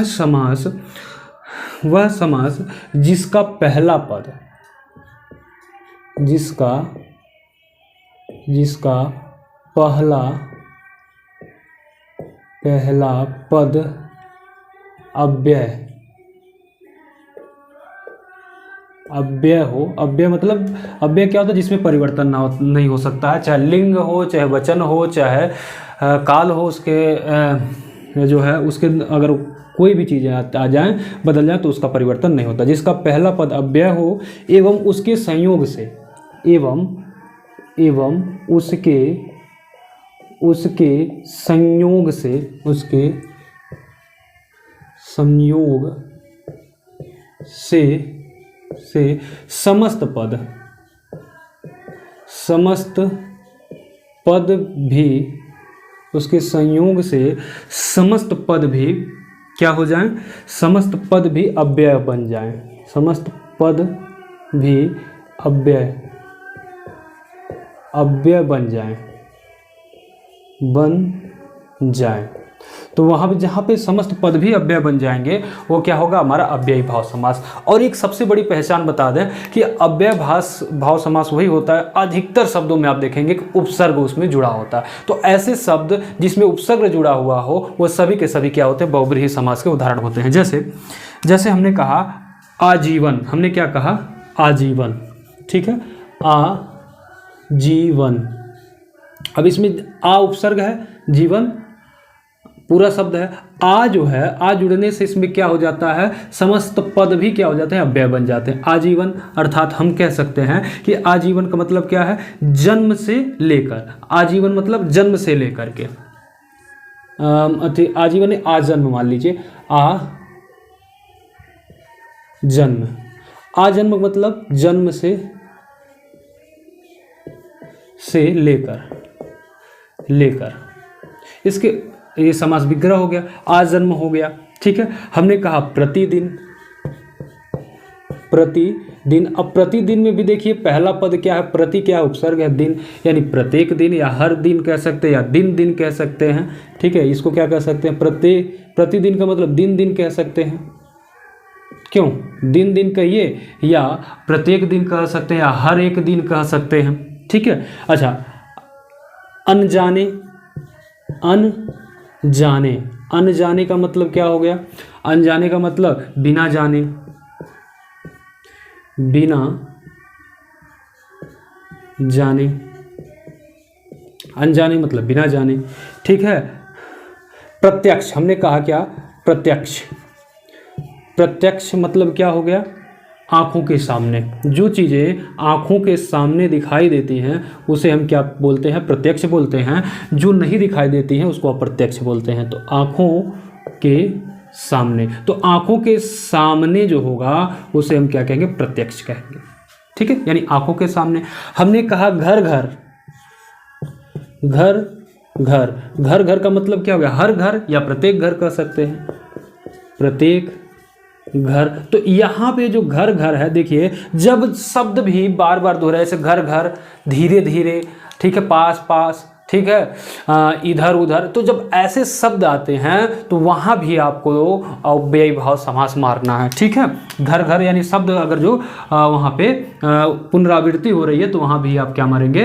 समास वह समास जिसका पहला पद पहला पद अव्यय हो। अव्यय मतलब अव्यय क्या होता है? जिसमें परिवर्तन नहीं हो सकता है, चाहे लिंग हो, चाहे वचन हो, चाहे काल हो, उसके जो है उसके अगर कोई भी चीज़ें आ जाएं, बदल जाएं, तो उसका परिवर्तन नहीं होता। जिसका पहला पद अव्यय हो एवं उसके संयोग से समस्त पद भी उसके संयोग से समस्त पद भी क्या हो जाएं? समस्त पद भी अव्यय बन जाएं। समस्त पद भी अव्यय बन जाएं। तो वहाँ पे जहाँ पे समस्त पद भी अव्यय बन जाएंगे वो क्या होगा? हमारा अव्ययी भाव समास। और एक सबसे बड़ी पहचान बता दें कि अव्यय भाव समास वही होता है, अधिकतर शब्दों में आप देखेंगे कि उपसर्ग उसमें जुड़ा होता है। तो ऐसे शब्द जिसमें उपसर्ग जुड़ा हुआ हो वो सभी के सभी क्या होते हैं? बहुब्रीहि समास के उदाहरण होते हैं। जैसे हमने कहा आजीवन, हमने क्या कहा? आजीवन, ठीक है, आजीवन। अब इसमें आ उपसर्ग है, जीवन पूरा शब्द है। आ जो है, आ जुड़ने से इसमें क्या हो जाता है? समस्त पद भी क्या हो जाते हैं? अव्यय बन जाते हैं। आजीवन अर्थात हम कह सकते हैं कि आजीवन का मतलब क्या है? जन्म से लेकर। आजीवन मतलब जन्म से लेकर के। आजीवन आजन्म मान लीजिए, जन्म। आजन्म मतलब जन्म से लेकर। इसके ये समास विग्रह हो गया, आजन्म हो गया, ठीक है। हमने कहा प्रतिदिन। अब प्रतिदिन में भी देखिए पहला पद क्या है? प्रति क्या है? उपसर्ग है, दिन, यानी प्रत्येक दिन या हर दिन कह सकते हैं, या दिन कह सकते हैं, ठीक है। इसको क्या कह सकते हैं? प्रतिदिन का मतलब दिन कह सकते हैं। क्यों? दिन कहिए, या प्रत्येक दिन कह सकते हैं, या हर एक दिन कह सकते हैं, ठीक है। अच्छा, अनजाने का मतलब क्या हो गया? अनजाने का मतलब बिना जाने। अनजाने मतलब बिना जाने, ठीक है। प्रत्यक्ष, हमने कहा क्या? प्रत्यक्ष मतलब क्या हो गया? आँखों के सामने। जो चीज़ें आँखों के सामने दिखाई देती हैं उसे हम क्या बोलते हैं? प्रत्यक्ष बोलते हैं। जो नहीं दिखाई देती हैं उसको अप्रत्यक्ष बोलते हैं। तो आँखों के सामने, तो आँखों के सामने जो होगा उसे हम क्या कहेंगे? प्रत्यक्ष कहेंगे, ठीक है, यानी आँखों के सामने। हमने कहा घर का मतलब क्या हो गया? हर घर या प्रत्येक घर कह सकते हैं, प्रत्येक घर। तो यहाँ पे जो घर है, देखिए जब शब्द भी बार बार दोहराए, जैसे घर, धीरे धीरे, ठीक है, पास, ठीक है, इधर उधर, तो जब ऐसे शब्द आते हैं तो वहाँ भी आपको अव्ययी भाव समास मारना है, ठीक है। घर यानी शब्द अगर जो वहाँ पे पुनरावृत्ति हो रही है तो वहाँ भी आप क्या मारेंगे?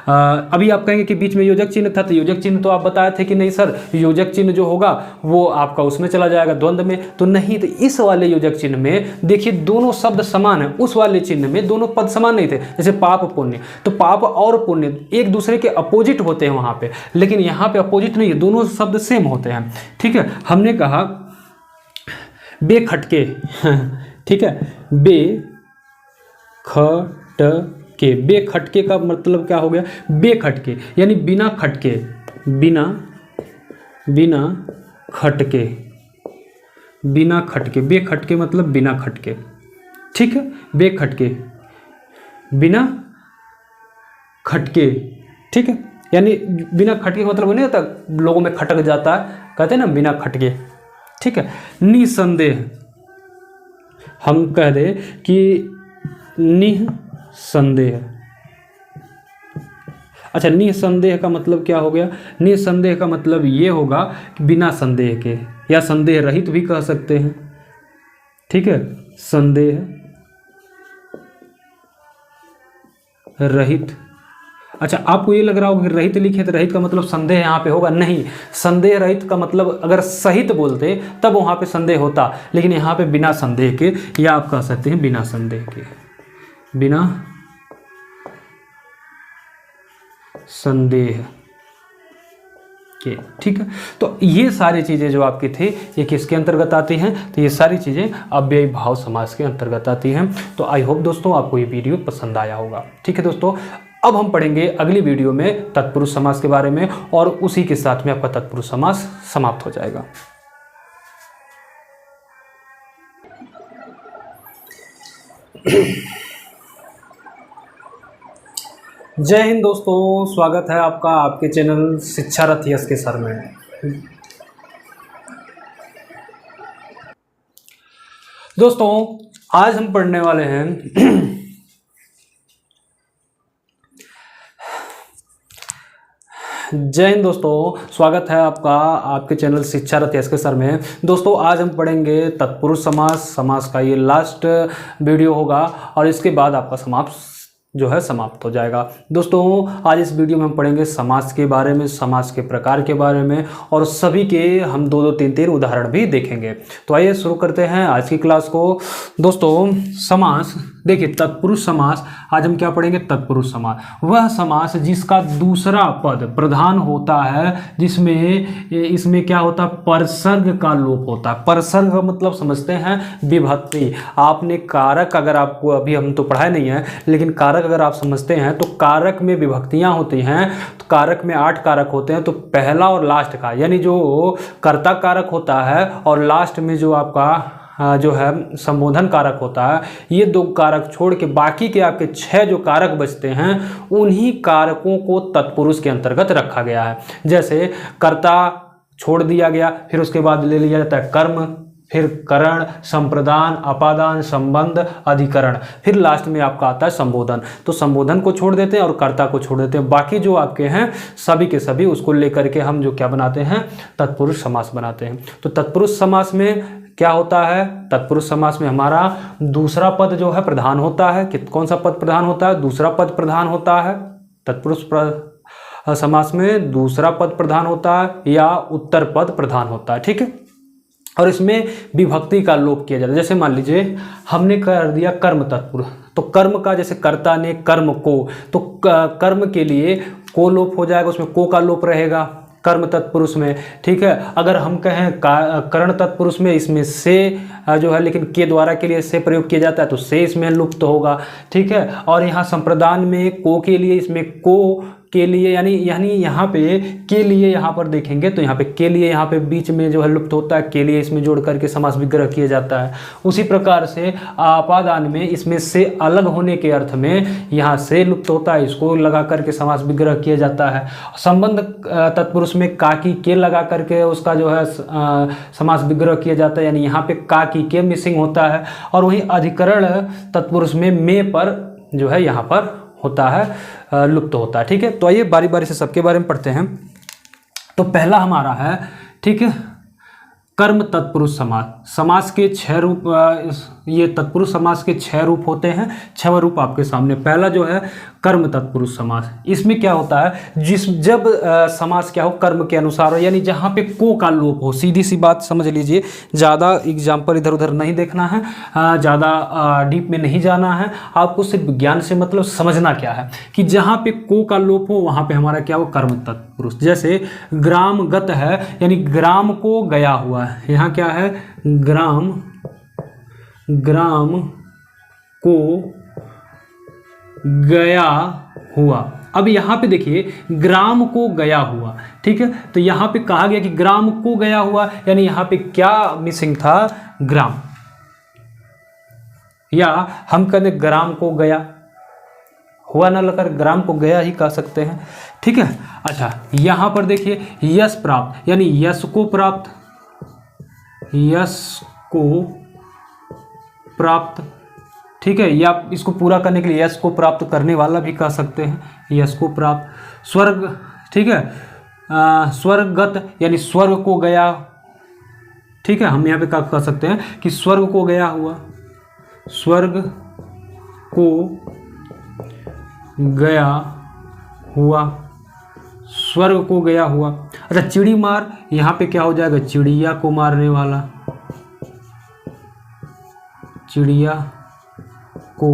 अभी आप कहेंगे कि बीच में योजक चिन्ह था, तो योजक चिन्ह तो आप बताए थे कि नहीं सर, योजक चिन्ह जो होगा वो आपका उसमें चला जाएगा द्वंद्व में, तो नहीं। तो इस वाले योजक चिन्ह में देखिए दोनों शब्द समान है, उस वाले चिन्ह में दोनों पद समान नहीं थे। जैसे पाप पुण्य, तो पाप और पुण्य एक दूसरे के अपोजिट होते हैं वहाँ पे, लेकिन यहाँ पे अपोजिट नहीं है, दोनों शब्द सेम होते हैं, ठीक है। हमने कहा बेखटके, ठीक है, बेखटके का मतलब क्या हो गया? बेखटके यानी बिना खटके, बिना खटके, बेखटके मतलब बिना खटके, ठीक है। बेखटके, बिना खटके, ठीक है, यानी बिना खटके का मतलब नहीं होता लोगों में खटक जाता है, कहते हैं ना बिना खटके, ठीक है। निसंदेह, हम कह दे कि निसंदेह, अच्छा, निसंदेह का मतलब क्या हो गया? निसंदेह का मतलब ये होगा कि बिना संदेह के, या संदेह रहित भी कह सकते हैं। ठीक है, संदेह रहित। अच्छा, आपको ये लग रहा होगा कि रहित लिखे तो रहित का मतलब संदेह यहाँ पे होगा, नहीं। संदेह रहित का मतलब अगर सहित बोलते तब वहाँ पे संदेह होता, लेकिन यहाँ पे बिना संदेह के, या आप कह सकते हैं बिना संदेह के, बिना संदेह के। ठीक है, तो ये सारी चीज़ें जो आपकी थी ये किसके अंतर्गत आती हैं? तो ये सारी चीज़ें अव्ययी भाव समास के अंतर्गत आती हैं। तो आई होप दोस्तों आपको ये वीडियो पसंद आया होगा। ठीक है दोस्तों, अब हम पढ़ेंगे अगली वीडियो में तत्पुरुष समास के बारे में, और उसी के साथ में आपका तत्पुरुष समास समाप्त हो जाएगा। जय हिंद दोस्तों, स्वागत है आपका आपके चैनल शिक्षा रथ यश के सर में। दोस्तों आज हम पढ़ने वाले हैं जय हिंद दोस्तों, स्वागत है आपका आपके चैनल शिक्षा रथ यश के सर में। दोस्तों आज हम पढ़ेंगे तत्पुरुष समास। समास का ये लास्ट वीडियो होगा और इसके बाद आपका समाप्त हो जाएगा। दोस्तों आज इस वीडियो में हम पढ़ेंगे समास के बारे में, समास के प्रकार के बारे में, और सभी के हम 2-2, 3-3 उदाहरण भी देखेंगे। तो आइए शुरू करते हैं आज की क्लास को। दोस्तों समास देखिए, तत्पुरुष समास आज हम क्या पढ़ेंगे? तत्पुरुष समास, वह समास जिसका दूसरा पद प्रधान होता है, जिसमें इसमें क्या होता है? परसर्ग का लोप होता है। परसर्ग का मतलब समझते हैं विभक्ति। आपने कारक, अगर आपको अभी हम तो पढ़ाए नहीं है, लेकिन कारक अगर आप समझते हैं तो कारक में विभक्तियां होती हैं। तो कारक में 8 कारक होते हैं, तो पहला और लास्ट का, यानी जो कर्ता कारक होता है और लास्ट में जो आपका जो है संबोधन कारक होता है, ये 2 कारक छोड़ के बाकी के आपके 6 जो कारक बचते हैं, उन्हीं कारकों को तत्पुरुष के अंतर्गत रखा गया है। जैसे कर्ता छोड़ दिया गया, फिर उसके बाद ले लिया जाता है कर्म, फिर करण, संप्रदान, अपादान, संबंध, अधिकरण, फिर लास्ट में आपका आता है संबोधन। तो संबोधन को छोड़ देते हैं और कर्ता को छोड़ देते हैं, बाकी जो आपके हैं सभी के सभी उसको लेकर के हम जो क्या बनाते हैं? तत्पुरुष समास बनाते हैं। तो तत्पुरुष समास में क्या होता है? तत्पुरुष समास में हमारा दूसरा पद जो है प्रधान होता है। कौन सा पद प्रधान होता है? दूसरा पद प्रधान होता है। तत्पुरुष समास में दूसरा पद प्रधान होता है या उत्तर पद प्रधान होता है। ठीक है, और इसमें विभक्ति का लोप किया जाता है। जैसे मान लीजिए हमने कर दिया कर्म तत्पुरुष, तो कर्म का, जैसे कर्ता ने कर्म को, तो कर्म के लिए को लोप हो जाएगा, उसमें को का लोप रहेगा कर्म तत्पुरुष में। ठीक है, अगर हम कहें करण तत्पुरुष में, इसमें से जो है, लेकिन के द्वारा के लिए से प्रयोग किया जाता है, तो से इसमें लुप्त होगा। ठीक है, और यहाँ संप्रदान में को के लिए, इसमें को के लिए, यानी यहाँ पे के लिए, यहाँ पर देखेंगे तो यहाँ पे के लिए, यहाँ पे बीच में जो है लुप्त होता है, के लिए इसमें जोड़ करके समास विग्रह किया जाता है। उसी प्रकार से आपादान में इसमें से अलग होने के अर्थ में यहाँ से लुप्त होता है, इसको लगा करके समास विग्रह किया जाता है। संबंध तत्पुरुष में का की के लगा करके उसका जो है समास विग्रह किया जाता है, यानी यहाँ पे का की के मिसिंग होता है। और वहीं अधिकरण तत्पुरुष में पर जो है यहाँ पर होता है, लुप्त होता है। ठीक है, तो आइए बारी बारी से सबके बारे में पढ़ते हैं। तो पहला हमारा है, ठीक है, कर्म तत्पुरुष समास। समास के 6 रूप, ये तत्पुरुष समास के 6 रूप होते हैं। 6वां रूप आपके सामने। पहला जो है कर्म तत्पुरुष समास। इसमें क्या होता है? जब समास क्या हो? कर्म के अनुसार हो, यानी जहाँ पे को का लोप हो। सीधी सी बात समझ लीजिए, ज़्यादा एग्जाम्पल इधर उधर नहीं देखना है, ज़्यादा डीप में नहीं जाना है, आपको सिर्फ विज्ञान से मतलब समझना क्या है कि जहाँ पे को का लोप हो वहाँ पे हमारा क्या हो? कर्म तत्पुरुष। जैसे ग्रामगत है, यानी ग्राम को गया हुआ है, यहाँ क्या है? ग्राम को गया हुआ। अब यहाँ पे देखिए ग्राम को गया हुआ, ठीक है, तो यहाँ पे कहा गया कि ग्राम को गया हुआ, यानी यहाँ पे क्या मिसिंग था? ग्राम, या हम कहते ग्राम को गया हुआ ना लकर ग्राम को गया ही कह सकते हैं। ठीक है, अच्छा यहाँ पर देखिए यश प्राप्त, यानी यश को प्राप्त, यश को प्राप्त। ठीक है, या इसको पूरा करने के लिए यश को प्राप्त करने वाला भी कह सकते हैं, यश को प्राप्त। स्वर्ग, ठीक है, स्वर्गगत यानी स्वर्ग को गया, ठीक है, हम यहाँ पे क्या कह सकते हैं कि स्वर्ग को गया हुआ, स्वर्ग को गया हुआ, स्वर्ग को गया हुआ। अच्छा, चिड़ी मार, यहाँ पे क्या हो जाएगा, चिड़िया को मारने वाला, चिड़िया को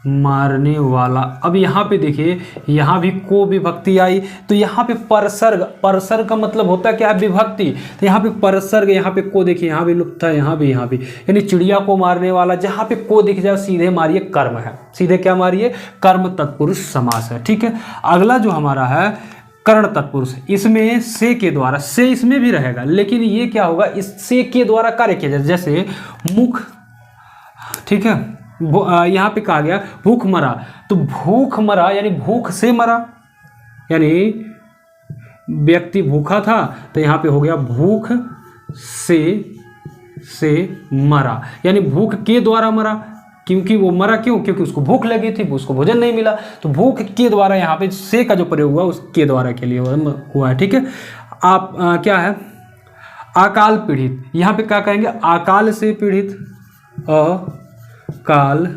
मारने वाला। अब यहाँ पे देखिए, यहाँ भी को विभक्ति आई, तो यहाँ पे परसर्ग, परसर्ग का मतलब होता है क्या, विभक्ति। तो यहाँ पे परसर्ग, यहाँ पे को देखिए, यहाँ भी लुप्त है, यहाँ भी, यानी चिड़िया को मारने वाला। जहाँ पे को दिख जाए सीधे मारिए कर्म है, सीधे क्या मारिए, कर्म तत्पुरुष समास है। ठीक है, अगला जो हमारा है कर्ण तत्पुरुष, इसमें से के द्वारा, से इसमें भी रहेगा, लेकिन ये क्या होगा, इस से के द्वारा कार्य किया जाए। जैसे मुख, ठीक है, यहाँ पे कहा गया भूख मरा, तो भूख मरा यानी भूख से मरा, यानी व्यक्ति भूखा था, तो यहाँ पे हो गया भूख से मरा, यानी भूख के द्वारा मरा, क्योंकि वो मरा क्यों, क्योंकि उसको भूख लगी थी, उसको भोजन नहीं मिला, तो भूख के द्वारा यहाँ पे से का जो प्रयोग हुआ उसके द्वारा के लिए हुआ है। ठीक है, आप क्या है, अकाल पीड़ित, यहाँ पे क्या कहेंगे, अकाल से पीड़ित, अकाल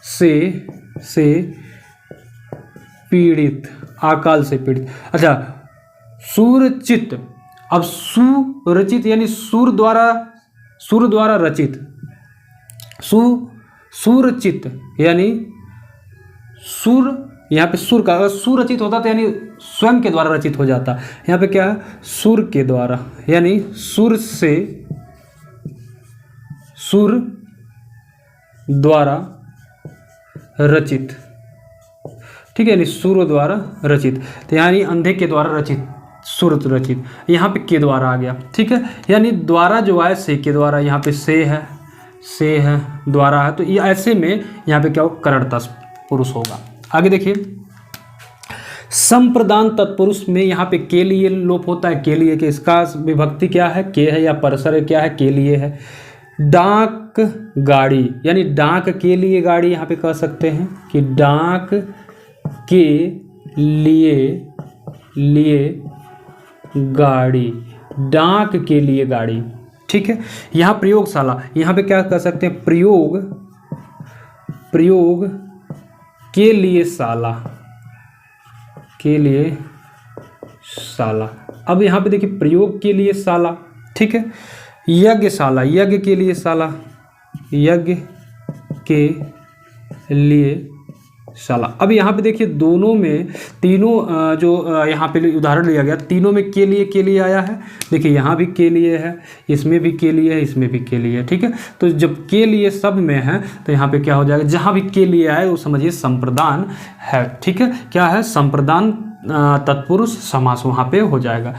से पीड़ित, अकाल से पीड़ित। अच्छा, सुरचित, अब सुरचित यानी सूर द्वारा रचित, सुरचित यानी सुर, यहाँ पे सुर का, अगर सुरचित होता तो यानी स्वयं के द्वारा रचित हो जाता, यहाँ पे क्या है, सुर के द्वारा, यानी सुर से, सुर द्वारा रचित, ठीक है, यानी सुर द्वारा रचित, तो यानी अंधे के द्वारा रचित, सुर रचित, यहाँ पे के द्वारा आ गया। ठीक है, यानी द्वारा जो है से के द्वारा, यहाँ पे से है, द्वारा है, तो ये ऐसे में यहाँ पे क्या हो, करण तत्पुरुष होगा। आगे देखिए, संप्रदान तत्पुरुष में यहाँ पे के लिए लोप होता है, के लिए के, इसका विभक्ति क्या है, के है, या परसर क्या है, के लिए है। डाक गाड़ी, यानी डाक के लिए गाड़ी, यहाँ पे कह सकते हैं कि डाक के लिए गाड़ी, डाक के लिए गाड़ी। ठीक है, यहाँ प्रयोगशाला, यहाँ पे क्या कह सकते हैं, प्रयोग के लिए शाला, अब यहाँ पे देखिए प्रयोग के लिए शाला, ठीक है, यज्ञशाला, यज्ञ के लिए शाला, यज्ञ के लिए शाला। अब यहाँ पे देखिए दोनों में, तीनों जो यहाँ पे उदाहरण लिया गया, तीनों में के लिए आया है। देखिए यहाँ भी के लिए है, इसमें भी के लिए है, इसमें भी के लिए है। ठीक है, तो जब के लिए सब में है तो यहाँ पे क्या हो जाएगा, जहाँ भी के लिए आए वो समझिए संप्रदान है। ठीक है, क्या है, संप्रदान तत्पुरुष समास वहाँ पे हो जाएगा।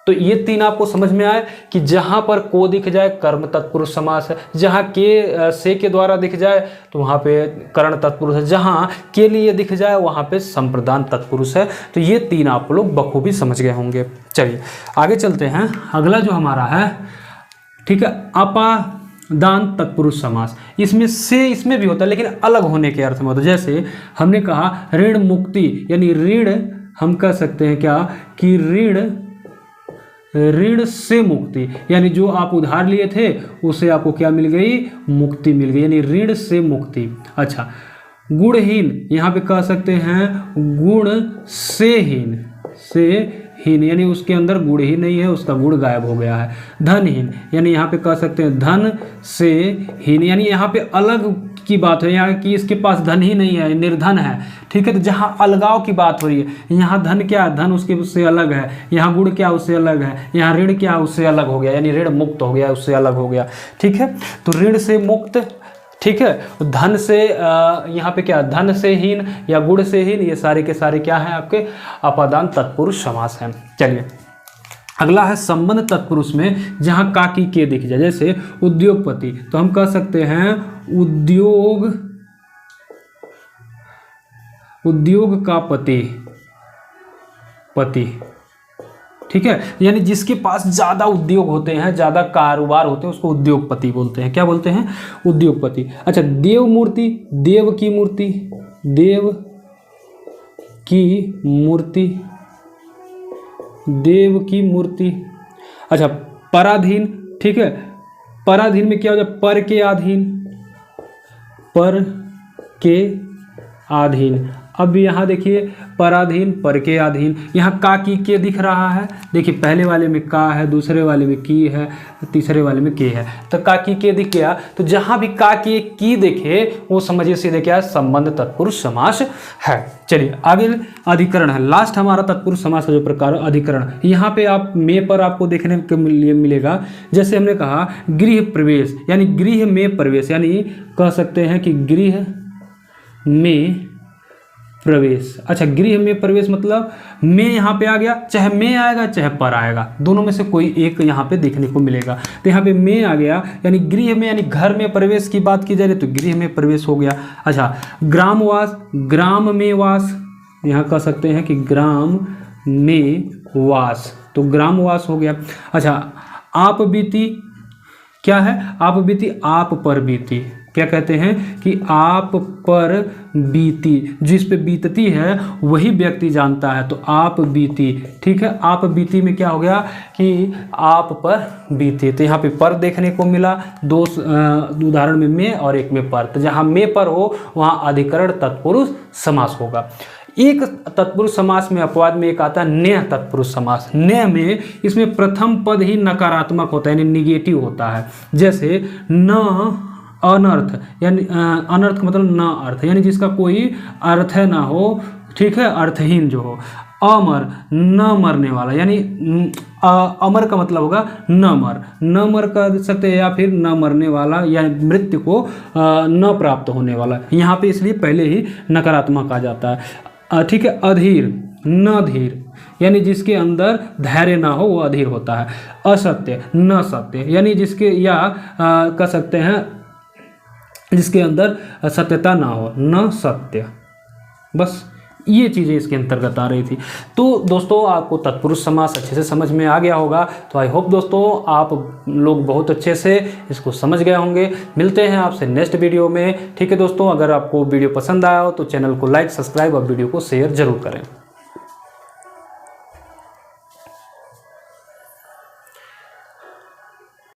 तो ये तीन आपको समझ में आए कि जहाँ पर को दिख जाए कर्म तत्पुरुष समास है, जहाँ के से के द्वारा दिख जाए तो वहाँ पे कर्ण तत्पुरुष है, जहाँ के लिए दिख जाए वहाँ पे संप्रदान तत्पुरुष है। तो ये तीन आप लोग बखूबी समझ गए होंगे। चलिए आगे चलते हैं, अगला जो हमारा है, ठीक है, अपादान तत्पुरुष समास। इसमें से इसमें भी होता है, लेकिन अलग होने के अर्थ में होता है। जैसे हमने कहा ऋण मुक्ति, यानी ऋण हम कह सकते हैं क्या कि ऋण से मुक्ति, यानी जो आप उधार लिए थे उसे आपको क्या मिल गई, मुक्ति मिल गई, यानी ऋण से मुक्ति। अच्छा, गुणहीन, यहाँ पे कह सकते हैं गुण से हीन, यानी उसके अंदर गुण ही नहीं है, उसका गुण गायब हो गया है। धनहीन, यानी यहाँ पे कह सकते हैं धन से हीन, यानी यहाँ पे अलग की बात है, यहाँ की इसके पास धन ही नहीं है, निर्धन है। ठीक है, तो जहाँ अलगाव की बात हो रही है, यहाँ धन क्या है, धन उसके उससे अलग है, यहाँ गुण क्या उससे अलग है, यहाँ ऋण क्या उससे अलग हो गया, यानी ऋण मुक्त हो गया, उससे अलग हो गया। ठीक है, तो ऋण से मुक्त, ठीक है, धन से यहाँ पे क्या, धन से हीन या गुण से हीन, ये सारे के सारे क्या हैं आपके अपादान तत्पुरुष समास हैं। चलिए अगला है संबंध तत्पुरुष में, जहाँ का की के दिख जाए। जैसे उद्योगपति, तो हम कह सकते हैं उद्योग का पति, ठीक है, यानी जिसके पास ज़्यादा उद्योग होते हैं, ज़्यादा कारोबार होते हैं, उसको उद्योगपति बोलते हैं। क्या बोलते हैं? उद्योगपति। अच्छा, देव मूर्ति, देव की मूर्ति, देव की मूर्ति, देव की मूर्ति। अच्छा, पराधीन, ठीक है, पराधीन में क्या हो जाए? पर के अधीन, पर के अधीन। अब यहाँ देखिए पराधीन, पर के अधीन, यहाँ का की के दिख रहा है, देखिए पहले वाले में का है, दूसरे वाले में की है, तीसरे वाले में के है, तो का की के दिख गया। तो जहाँ भी का के की देखे वो समझिए सीधे क्या है? संबंध तत्पुरुष समास है। चलिए आगे अधिकरण है, लास्ट हमारा तत्पुरुष समास का जो प्रकार है अधिकरण। यहाँ पे आप में पर आपको देखने को मिलेगा, जैसे हमने कहा गृह प्रवेश, यानी गृह में प्रवेश, यानी कह सकते हैं कि गृह में प्रवेश। अच्छा, गृह में प्रवेश मतलब में यहाँ पे आ गया, चाहे में आएगा चाहे पर आएगा, दोनों में से कोई एक यहाँ पे देखने को मिलेगा। तो यहाँ पे में आ गया, यानी गृह में, यानी घर में प्रवेश की बात की जा रही है तो गृह में प्रवेश हो गया। अच्छा, ग्रामवास, ग्राम में वास, यहाँ कह सकते हैं कि ग्राम में वास, तो ग्रामवास हो गया। अच्छा, आप बीती क्या है? आप बीती, आप पर बीती, क्या कहते हैं कि आप पर बीती, जिस पे बीतती है वही व्यक्ति जानता है, तो आप बीती, ठीक है। आप बीती में क्या हो गया कि आप पर बीती, तो यहाँ पे पर देखने को मिला, दो उदाहरण में और एक में पर। तो जहाँ में पर हो वहाँ अधिकरण तत्पुरुष समास होगा। एक तत्पुरुष समास में अपवाद में एक आता है न्यय तत्पुरुष समास। न्यय में इसमें प्रथम पद ही नकारात्मक होता है, यानी निगेटिव होता है। जैसे न अनर्थ, यानी अनर्थ मतलब न अर्थ, यानी जिसका कोई अर्थ ना हो, ठीक है, अर्थहीन जो हो। अमर, न मरने वाला, यानी अमर का मतलब होगा न मर, न मर कर सकते हैं, या फिर न मरने वाला, या मृत्यु को न प्राप्त होने वाला। यहाँ पे इसलिए पहले ही नकारात्मक आ जाता है, ठीक है। अधीर, न धीर, यानी जिसके अंदर धैर्य ना हो वो अधीर होता है। असत्य, न सत्य, यानी जिसके, या कह सकते हैं जिसके अंदर सत्यता ना हो, न सत्य। बस ये चीज़ें इसके अंतर्गत आ रही थी। तो दोस्तों आपको तत्पुरुष समास अच्छे से समझ में आ गया होगा। तो आई होप दोस्तों आप लोग बहुत अच्छे से इसको समझ गए होंगे। मिलते हैं आपसे नेक्स्ट वीडियो में, ठीक है दोस्तों। अगर आपको वीडियो पसंद आया हो तो चैनल को लाइक, सब्सक्राइब और वीडियो को शेयर जरूर करें।